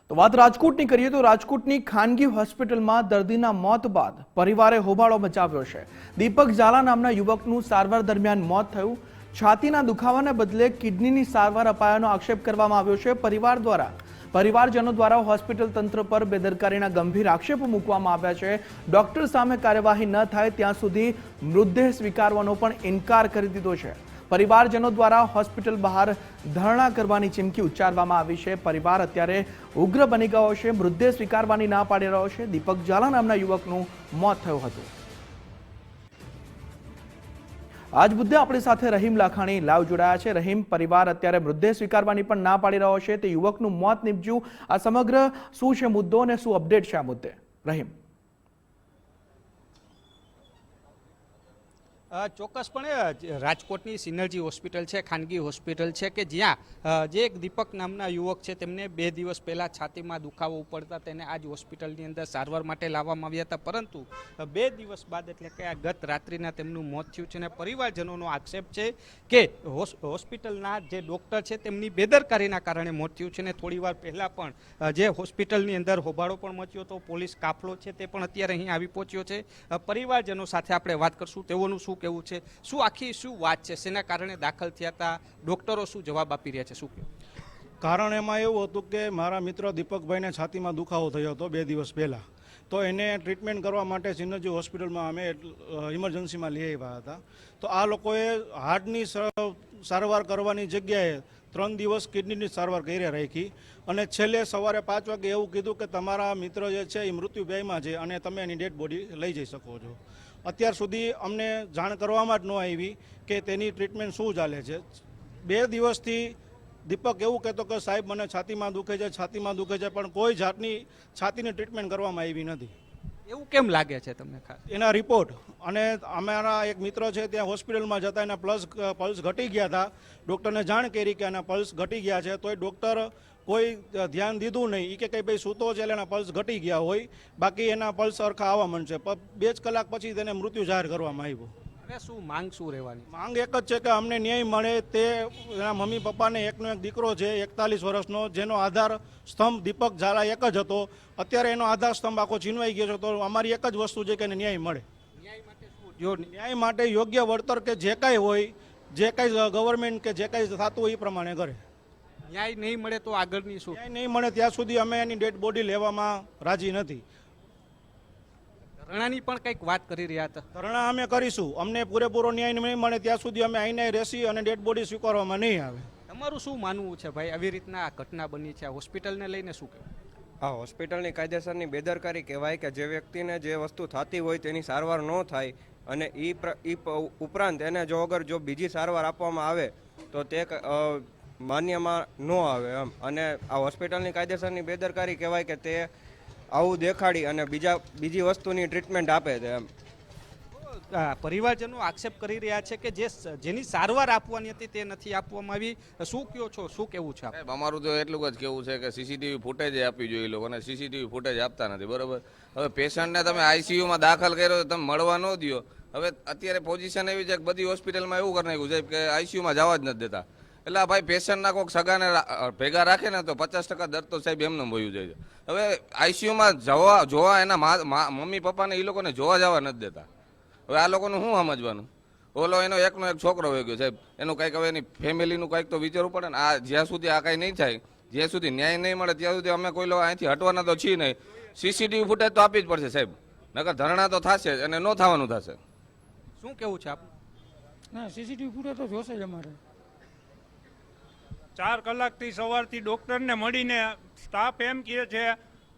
તો વાત રાજકોટની કરીએ તો રાજકોટની ખાનગી હોસ્પિટલમાં દર્દીના મોત બાદ પરિવારે હોબાળો મચાવ્યો છે। દીપક ઝાલા નામના યુવકનું સારવાર દરમિયાન મોત થયું। છાતીના દુખાવાને બદલે કિડનીની સારવાર અપાયાનો આક્ષેપ કરવામાં આવ્યો છે। પરિવારજનો દ્વારા હોસ્પિટલ તંત્ર પર બેદરકારીના ગંભીર આક્ષેપો મૂકવામાં આવ્યા છે। ડોક્ટર સામે કાર્યવાહી ન થાય ત્યાં સુધી મૃતદેહ સ્વીકારવાનો પણ ઇનકાર કરી દીધો છે। પરિવારજનો દ્વારા હોસ્પિટલ બહાર ધરણા કરવાની ચીમકી ઉચ્ચારવામાં આવી છે। પરિવાર અત્યારે ઉગ્ર બની ગયો છે, મૃતદેહ સ્વીકારવાની ના પાડી રહ્યો છે। દીપક ઝાલા નામના યુવકનું મોત થયું હતું। આજ મુદ્દે આપણી સાથે રહીમ લાખાણી લાઈવ જોડાયા છે। રહીમ, પરિવાર અત્યારે મૃતદેહ સ્વીકારવાની પણ ના પાડી રહ્યો છે, તે યુવકનું મોત નીપજ્યું, આ સમગ્ર શું છે મુદ્દો અને શું અપડેટ છે આ મુદ્દે? રહીમ, ચોક્કસપણે રાજકોટની સિનર્જી હોસ્પિટલ છે, ખાનગી હોસ્પિટલ છે કે જ્યાં જે એક દીપક નામના યુવક છે તેમને 2 દિવસ પહેલાં છાતીમાં દુખાવો ઉપડતા તેને આજ હોસ્પિટલની અંદર સારવાર માટે લાવવામાં આવ્યા હતા, પરંતુ 2 દિવસ બાદ એટલે કે આ ગત રાત્રિના તેમનું મોત થયું છે। અને પરિવારજનોનો આક્ષેપ છે કે હોસ્પિટલના જે ડૉક્ટર છે તેમની બેદરકારીના કારણે મોત થયું છે। અને થોડીવાર પહેલાં પણ જે હોસ્પિટલની અંદર હોબાળો પણ મચ્યો હતો, પોલીસ કાફલો છે તે પણ અત્યારે અહીં આવી પહોંચ્યો છે। પરિવારજનો સાથે આપણે વાત કરશું, તેઓનું શું કેવું છે, શું આખી શું વાત છે, શેના કારણે દાખલ થયા હતા, ડોક્ટરો શું જવાબ આપી રહ્યા છે, શું કહેવું? કારણ એમાં એવું હતું કે મારા મિત્ર દીપકભાઈને છાતીમાં દુખાવો થયો હતો 2 દિવસ પહેલાં, તો એને ટ્રીટમેન્ટ કરવા માટે સિનર્જી હોસ્પિટલમાં અમે ઇમરજન્સીમાં લઈ આવ્યા હતા। તો આ લોકોએ હાર્ટની સારવાર કરવાની જગ્યાએ 3 દિવસ કિડનીની સારવાર કરી રાખી અને છેલ્લે સવારે 5 વાગે એવું કીધું કે તમારા મિત્ર જે છે એ મૃત્યુભયમાં છે અને તમે એની ડેડ બોડી લઈ જઈ શકો છો। અત્યાર સુધી અમને જાણ કરવામાં જ ન આવી કે તેની ટ્રીટમેન્ટ શું ચાલે છે। 2 દિવસથી દીપક એવું કહેતો કે સાહેબ મને છાતીમાં દુખે છે, છાતીમાં દુખે છે, પણ કોઈ જાતની છાતીની ટ્રીટમેન્ટ કરવામાં આવી નથી। એવું કેમ લાગે છે તમને ખાસ? એના રિપોર્ટ અને અમારા એક મિત્ર છે ત્યાં હોસ્પિટલમાં જતા એના પલ્સ ઘટી ગયા હતા। ડૉક્ટરને જાણ કરી કે એના પલ્સ ઘટી ગયા છે, તોય ડૉક્ટર કોઈ ધ્યાન દીધું નહીં। એ કે કંઈ ભાઈ સૂતો છે એટલે એના પલ્સ ઘટી ગયા હોય, બાકી એના પલ્સ સરખા આવવા માંડશે। 2 કલાક પછી તેને મૃત્યુ જાહેર કરવામાં આવ્યું। હવે શું માંગ શું રહેવાની? માંગ એક જ છે કે અમને ન્યાય મળે। તે એના મમ્મી પપ્પાને એકનો એક દીકરો છે 41 વર્ષનો, જેનો આધાર સ્તંભ દીપક ઝાલા એક જ હતો। અત્યારે એનો આધાર સ્તંભ આખો છીનવાઈ ગયો છે, તો અમારી એક જ વસ્તુ છે કે એને ન્યાય મળે। ન્યાય માટે યોગ્ય વળતર કે જે કાંઈ હોય, જે કાંઈ ગવર્મેન્ટ કે જે કાંઈ થતું હોય એ પ્રમાણે કરે। ન્યાય નહીં મળે તો આગળની શું? ન્યાય નહીં મળે ત્યાં સુધી અમે એની ડેડ બોડી લેવામાં રાજી નથી। ધરણાની પણ કંઈક વાત કરી રહ્યા હતા। ધરણા અમે કરીશું, અમને પૂરેપૂરો ન્યાય નહીં મળે ત્યાં સુધી અમે અહીંને રહેશી અને ડેડ બોડી સ્વીકારવામાં નહીં આવે। તમારું શું માનવું છે ભાઈ, આવી રીતના આ ઘટના બની છે, આ હોસ્પિટલને લઈને શું કહેવું? આ હોસ્પિટલની કાયદેસરની બેદરકારી કહેવાય કે જે વ્યક્તિને જે વસ્તુ થતી હોય તેની સારવાર ન થાય અને એ ઉપરાંત એને જો બીજી સારવાર આપવામાં આવે તો તે માન્યમાં ન આવે એમ। અને આ હોસ્પિટલની કાયદેસરની બેદરકારી કહેવાય કે તે આવું દેખાડી અને બીજી વસ્તુની ટ્રીટમેન્ટ આપે છે એમ। પરિવારજનો આક્ષેપ કરી રહ્યા છે કે જેની સારવાર આપવાની હતી તે નથી આપવામાં આવી। શું કહો છો, શું કેવું છે? અમારું તો એટલું જ કેવું છે કે સીસીટીવી ફૂટેજ આપવી જોઈએ લોકો, અને સીસીટીવી ફૂટેજ આપતા નથી, બરોબર। હવે પેશન્ટને તમે આઈસીયુમાં દાખલ કર્યો તો તમે મળવા ન દો। હવે અત્યારે પોઝિશન એવી છે કે બધી હોસ્પિટલમાં એવું કરી નાખ્યું છે કે આઈસીયુમાં જવા જ નથી દેતા। એટલે ભાઈ પેશન્ટના કોઈક સગાને ભેગા રાખે ને તો 50% દર્દ તો સાહેબ એમને વયું જાય છે। હવે આઈસીયુમાં જોવા એના મમ્મી પપ્પાને એ લોકોને જોવા જવા નથી દેતા। હવે આ લોકોનું શું સમજવાનું? ઓલો એનો એકનો એક છોકરો વહી ગયો સાહેબ, એનું કંઈક હવે એની ફેમિલીનું કંઈક તો વિચારવું પડે ને। આ જ્યાં સુધી આ કાંઈ નહીં થાય, જ્યાં સુધી ન્યાય નહીં મળે ત્યાં સુધી અમે કોઈ લોકો અહીંથી હટવાના તો છીએ નહીં। સીસીટીવી ફૂટેજ તો આપી જ પડશે સાહેબ, નકર ધરણા તો થશે જ અને ન થવાનું થશે। શું કેવું છે આપનું? ના, સીસીટીવી ફૂટેજ તો જોશે જ અમારે। 4 કલાકથી સવારથી ડૉક્ટરને મળીને સ્ટાફ એમ કહે છે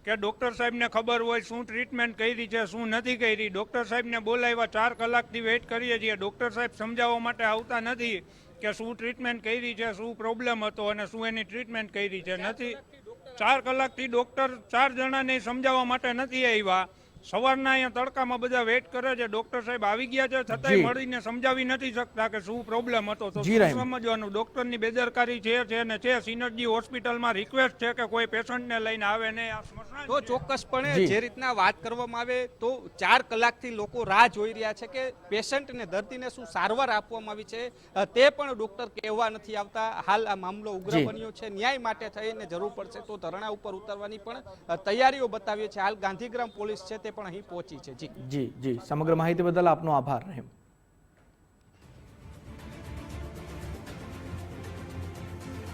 કે ડૉક્ટર સાહેબને ખબર હોય શું ટ્રીટમેન્ટ કરી છે, શું નથી કરી। ડૉક્ટર સાહેબને બોલાવ્યા, 4 કલાકથી વેઇટ કરીએ છીએ, ડૉક્ટર સાહેબ સમજાવવા માટે આવતા નથી કે શું ટ્રીટમેન્ટ કરી છે, શું પ્રોબ્લેમ હતો અને શું એની ટ્રીટમેન્ટ કરી છે, નથી। 4 કલાકથી ડૉક્ટર 4 જણાને સમજાવવા માટે નથી આવ્યા। સવારના અહીંયા તડકામાં બધા વેઇટ કરે છે, ડોક્ટર સાહેબ આવી ગયા છે જી. છતાંય મળીને સમજાવી નથી શકતા કે શું પ્રોબ્લેમ હતો. તો જી, શું રાઈમ. સમજવાનું, ડોક્ટરની બેદરકારી છે ને છે. સિનર્જી હોસ્પિટલમાં રિક્વેસ્ટ છે કે કોઈ પેશન્ટને લઈને આવે નહીં. આ સ્મશાન તો છે. ચોક્કસપણે જી. જે રીતના વાત કરવામાં આવે તો 4 કલાકથી લોકો રાહ જોઈ રહ્યા છે કે પેશન્ટને દર્દીને શું સારવાર આપવામાં આવી છે તે પણ ડોક્ટર કહેવા નથી આવતા. હાલ આ મામલો ઉગ્ર જી. બન્યો છે. ન્યાય માટે થઈને જરૂર પડશે તો ધરણા ઉપર ઉતરવાની પણ તૈયારીઓ બતાવી છે. હાલ ગાંધીગ્રામ પોલીસ છે તે પણ અહીં પહોંચી છે. જી જી જી સમગ્ર માહિતી બદલ આપનો આભાર રહીમ.